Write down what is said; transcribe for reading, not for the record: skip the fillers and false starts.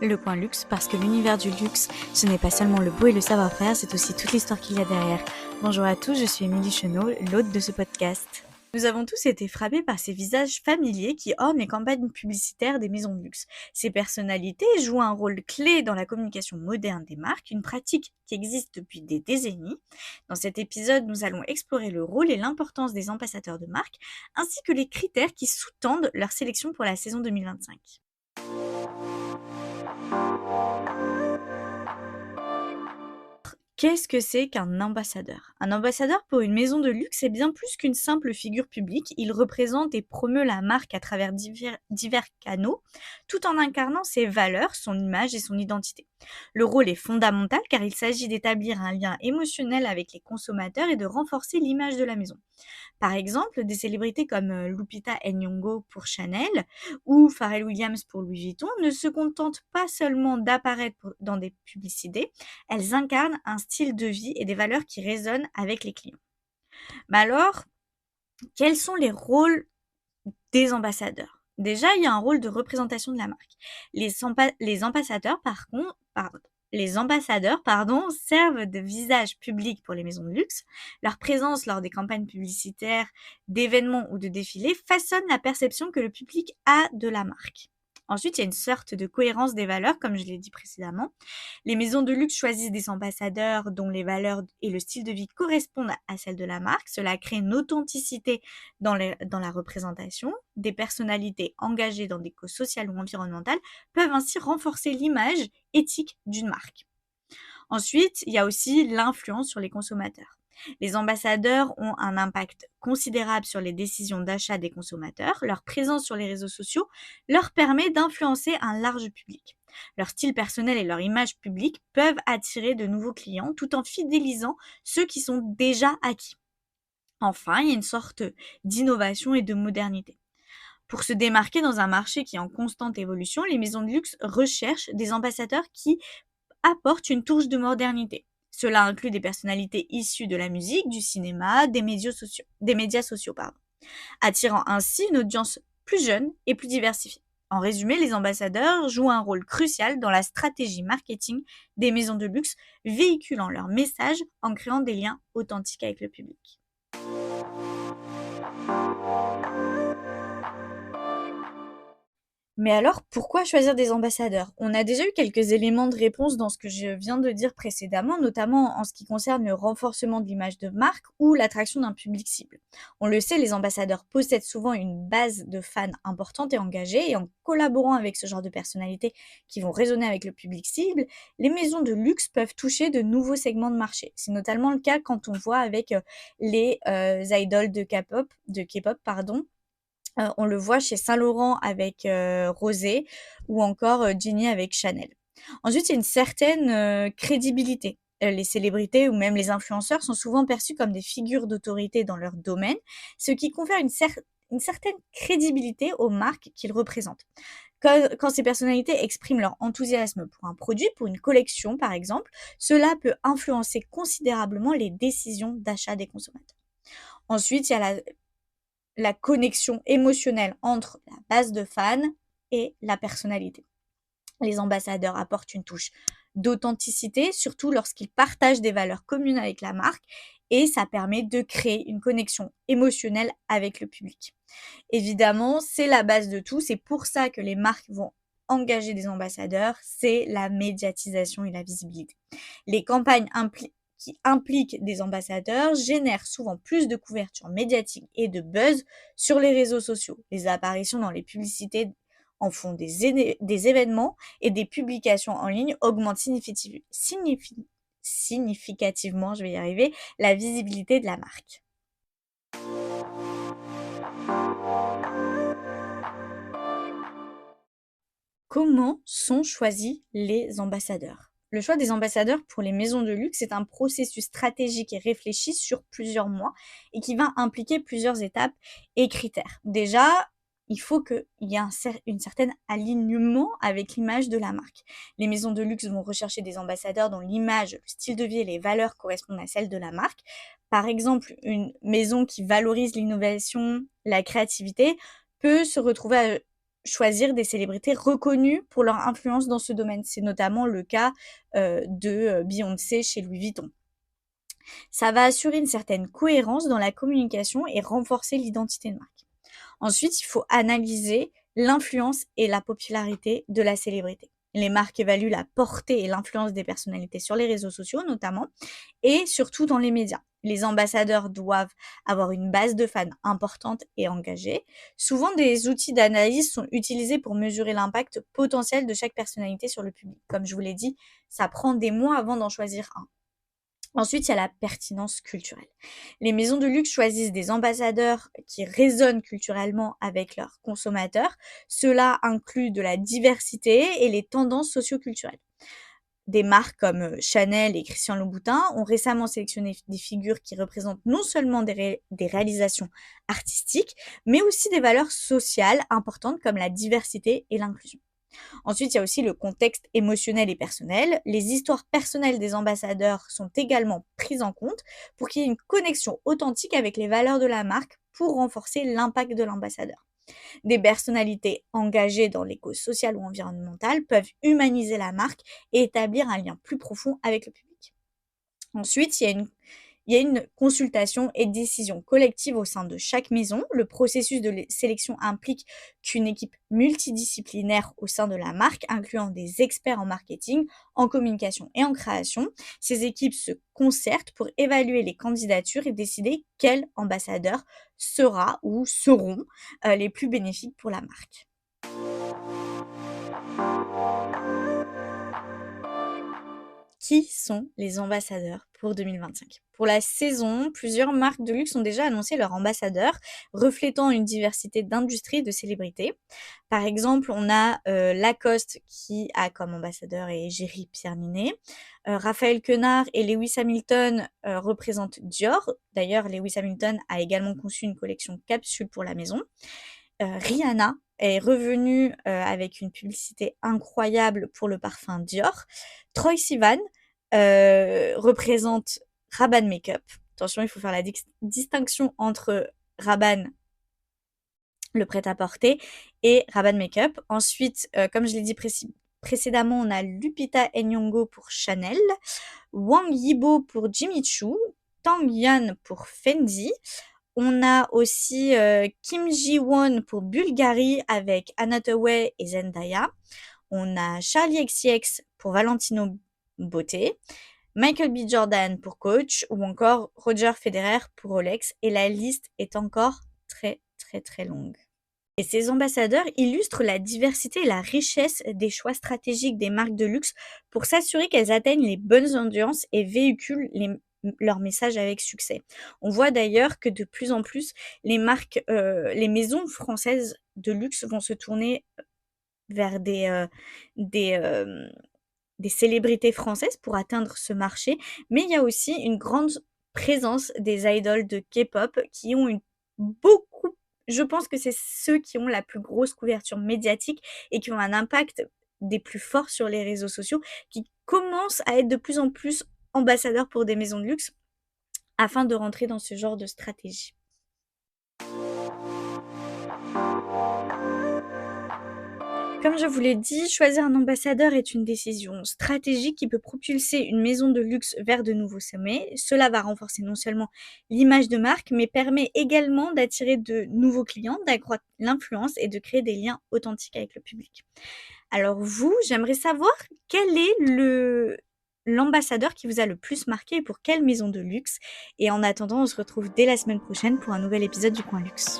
Le coin luxe, parce que l'univers du luxe, ce n'est pas seulement le beau et le savoir-faire, c'est aussi toute l'histoire qu'il y a derrière. Bonjour à tous, je suis Émilie Chenot, l'hôte de ce podcast. Nous avons tous été frappés par ces visages familiers qui ornent les campagnes publicitaires des maisons de luxe. Ces personnalités jouent un rôle clé dans la communication moderne des marques, une pratique qui existe depuis des décennies. Dans cet épisode, nous allons explorer le rôle et l'importance des ambassadeurs de marque, ainsi que les critères qui sous-tendent leur sélection pour la saison 2025. Qu'est-ce que c'est qu'un ambassadeur? Un ambassadeur pour une maison de luxe est bien plus qu'une simple figure publique. Il représente et promeut la marque à travers divers canaux, tout en incarnant ses valeurs, son image et son identité. Le rôle est fondamental car il s'agit d'établir un lien émotionnel avec les consommateurs et de renforcer l'image de la maison. Par exemple, des célébrités comme Lupita Nyong'o pour Chanel ou Pharrell Williams pour Louis Vuitton ne se contentent pas seulement d'apparaître dans des publicités, elles incarnent un style de vie et des valeurs qui résonnent avec les clients. Mais alors, quels sont les rôles des ambassadeurs? Déjà, il y a un rôle de représentation de la marque. Les ambassadeurs, servent de visage public pour les maisons de luxe. Leur présence lors des campagnes publicitaires, d'événements ou de défilés façonne la perception que le public a de la marque. Ensuite, il y a une sorte de cohérence des valeurs, comme je l'ai dit précédemment. Les maisons de luxe choisissent des ambassadeurs dont les valeurs et le style de vie correspondent à celles de la marque. Cela crée une authenticité dans la représentation. Des personnalités engagées dans des causes sociales ou environnementales peuvent ainsi renforcer l'image éthique d'une marque. Ensuite, il y a aussi l'influence sur les consommateurs. Les ambassadeurs ont un impact considérable sur les décisions d'achat des consommateurs. Leur présence sur les réseaux sociaux leur permet d'influencer un large public. Leur style personnel et leur image publique peuvent attirer de nouveaux clients tout en fidélisant ceux qui sont déjà acquis. Enfin, il y a une sorte d'innovation et de modernité. Pour se démarquer dans un marché qui est en constante évolution, les maisons de luxe recherchent des ambassadeurs qui apportent une touche de modernité. Cela inclut des personnalités issues de la musique, du cinéma, des médias sociaux, attirant ainsi une audience plus jeune et plus diversifiée. En résumé, les ambassadeurs jouent un rôle crucial dans la stratégie marketing des maisons de luxe, véhiculant leur message en créant des liens authentiques avec le public. Mais alors, pourquoi choisir des ambassadeurs? On a déjà eu quelques éléments de réponse dans ce que je viens de dire précédemment, notamment en ce qui concerne le renforcement de l'image de marque ou l'attraction d'un public cible. On le sait, les ambassadeurs possèdent souvent une base de fans importante et engagée, et en collaborant avec ce genre de personnalités qui vont résonner avec le public cible, les maisons de luxe peuvent toucher de nouveaux segments de marché. C'est notamment le cas quand on voit avec les idoles de K-pop, on le voit chez Saint-Laurent avec Rosé ou encore Ginny avec Chanel. Ensuite, il y a une certaine crédibilité. Les célébrités ou même les influenceurs sont souvent perçus comme des figures d'autorité dans leur domaine, ce qui confère une certaine crédibilité aux marques qu'ils représentent. Quand ces personnalités expriment leur enthousiasme pour un produit, pour une collection par exemple, cela peut influencer considérablement les décisions d'achat des consommateurs. Ensuite, il y a la connexion émotionnelle entre la base de fans et la personnalité. Les ambassadeurs apportent une touche d'authenticité, surtout lorsqu'ils partagent des valeurs communes avec la marque, et ça permet de créer une connexion émotionnelle avec le public. Évidemment, c'est la base de tout, c'est pour ça que les marques vont engager des ambassadeurs, c'est la médiatisation et la visibilité. Les campagnes qui impliquent des ambassadeurs génèrent souvent plus de couverture médiatique et de buzz sur les réseaux sociaux. Les apparitions dans les publicités en font des événements et des publications en ligne augmentent significativement, la visibilité de la marque. Comment sont choisis les ambassadeurs? Le choix des ambassadeurs pour les maisons de luxe est un processus stratégique et réfléchi sur plusieurs mois et qui va impliquer plusieurs étapes et critères. Déjà, il faut qu'il y ait un certain alignement avec l'image de la marque. Les maisons de luxe vont rechercher des ambassadeurs dont l'image, le style de vie et les valeurs correspondent à celles de la marque. Par exemple, une maison qui valorise l'innovation, la créativité, peut se retrouver choisir des célébrités reconnues pour leur influence dans ce domaine. C'est notamment le cas de Beyoncé chez Louis Vuitton. Ça va assurer une certaine cohérence dans la communication et renforcer l'identité de marque. Ensuite, il faut analyser l'influence et la popularité de la célébrité. Les marques évaluent la portée et l'influence des personnalités sur les réseaux sociaux notamment, et surtout dans les médias. Les ambassadeurs doivent avoir une base de fans importante et engagée. Souvent, des outils d'analyse sont utilisés pour mesurer l'impact potentiel de chaque personnalité sur le public. Comme je vous l'ai dit, ça prend des mois avant d'en choisir un. Ensuite, il y a la pertinence culturelle. Les maisons de luxe choisissent des ambassadeurs qui résonnent culturellement avec leurs consommateurs. Cela inclut de la diversité et les tendances socio-culturelles. Des marques comme Chanel et Christian Louboutin ont récemment sélectionné des figures qui représentent non seulement des réalisations artistiques, mais aussi des valeurs sociales importantes comme la diversité et l'inclusion. Ensuite, il y a aussi le contexte émotionnel et personnel. Les histoires personnelles des ambassadeurs sont également prises en compte pour qu'il y ait une connexion authentique avec les valeurs de la marque pour renforcer l'impact de l'ambassadeur. Des personnalités engagées dans les causes sociales ou environnementales peuvent humaniser la marque et établir un lien plus profond avec le public. Ensuite, il y a une consultation et décision collective au sein de chaque maison. Le processus de sélection implique qu'une équipe multidisciplinaire au sein de la marque, incluant des experts en marketing, en communication et en création. Ces équipes se concertent pour évaluer les candidatures et décider quel ambassadeur sera ou seront les plus bénéfiques pour la marque. Qui sont les ambassadeurs pour 2025 ? Pour la saison, plusieurs marques de luxe ont déjà annoncé leurs ambassadeurs, reflétant une diversité d'industries et de célébrités. Par exemple, on a Lacoste qui a comme ambassadeur égérie Pierre Ninet. Raphaël Quenard et Lewis Hamilton représentent Dior. D'ailleurs, Lewis Hamilton a également conçu une collection capsule pour la maison. Rihanna est revenue avec une publicité incroyable pour le parfum Dior. Troye Sivan représente Rabanne Makeup. Attention, il faut faire la distinction entre Rabanne, le prêt-à-porter, et Rabanne Makeup. Ensuite, comme je l'ai dit précédemment, on a Lupita Nyong'o pour Chanel, Wang Yibo pour Jimmy Choo, Tang Yuan pour Fendi. On a aussi Kim Ji-won pour Bulgari avec Anna Hathaway et Zendaya. On a Charli XCX pour Valentino Beauté, Michael B. Jordan pour Coach ou encore Roger Federer pour Rolex. Et la liste est encore très très très longue. Et ces ambassadeurs illustrent la diversité et la richesse des choix stratégiques des marques de luxe pour s'assurer qu'elles atteignent les bonnes audiences et véhiculent leur message avec succès. On voit d'ailleurs que de plus en plus, les maisons françaises de luxe vont se tourner vers des célébrités françaises pour atteindre ce marché, mais il y a aussi une grande présence des idoles de K-pop qui ont je pense que c'est ceux qui ont la plus grosse couverture médiatique et qui ont un impact des plus forts sur les réseaux sociaux, qui commencent à être de plus en plus ambassadeurs pour des maisons de luxe afin de rentrer dans ce genre de stratégie. Comme je vous l'ai dit, choisir un ambassadeur est une décision stratégique qui peut propulser une maison de luxe vers de nouveaux sommets. Cela va renforcer non seulement l'image de marque, mais permet également d'attirer de nouveaux clients, d'accroître l'influence et de créer des liens authentiques avec le public. Alors vous, j'aimerais savoir quel est l'ambassadeur qui vous a le plus marqué et pour quelle maison de luxe. Et en attendant, on se retrouve dès la semaine prochaine pour un nouvel épisode du Coin Luxe.